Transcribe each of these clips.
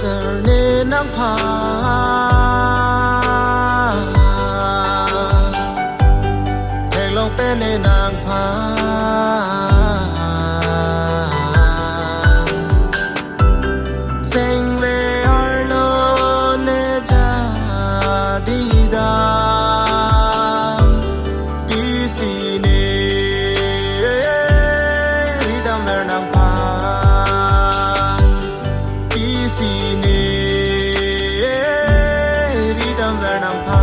Songsar ne nangphan Theklok pe ne nangphan Sengve arlo ne jadidam Pisi ne ridam ver nangphan Pisi ne ridam ver nangphan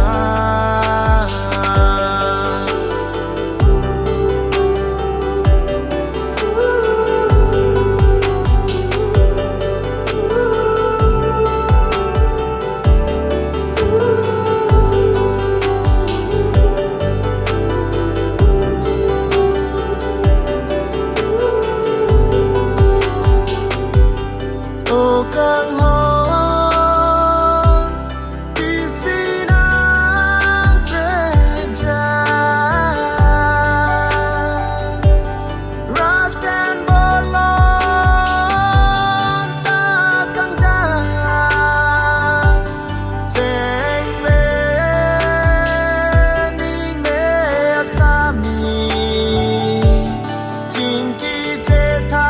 kanghon Pisi nang prekjak Rasen bolon kangjang Sengve ningme asami Chingki chethan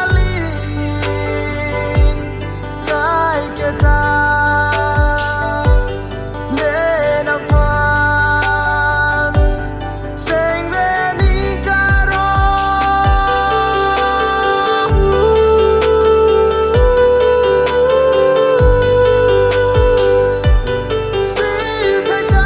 aling Kaike nangphan Sengve ningkarong sita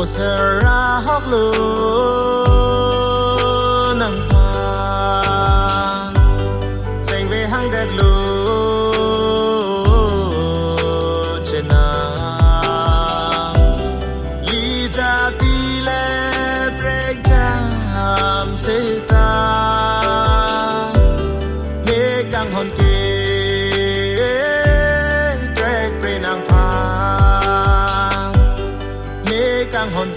Songsar ahoklo nangphan Sengve hangdetlo chenam Jati le prekjam sita kanghon prekpre nangphan kanghon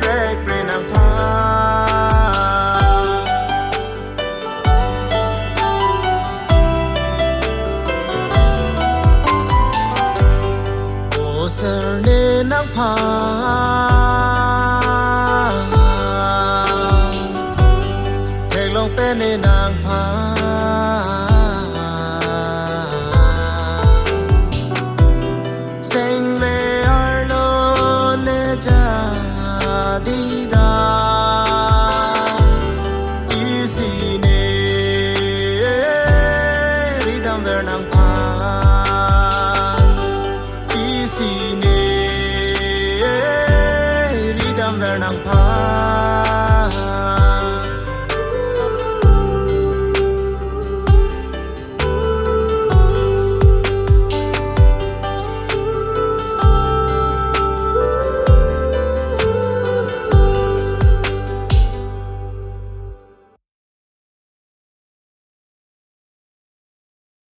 prekpre nangphan Songsar ne nangphan Theklok pe ne nangphan Sengve arlo ne jadidam Pisi ne ridam ver nangphan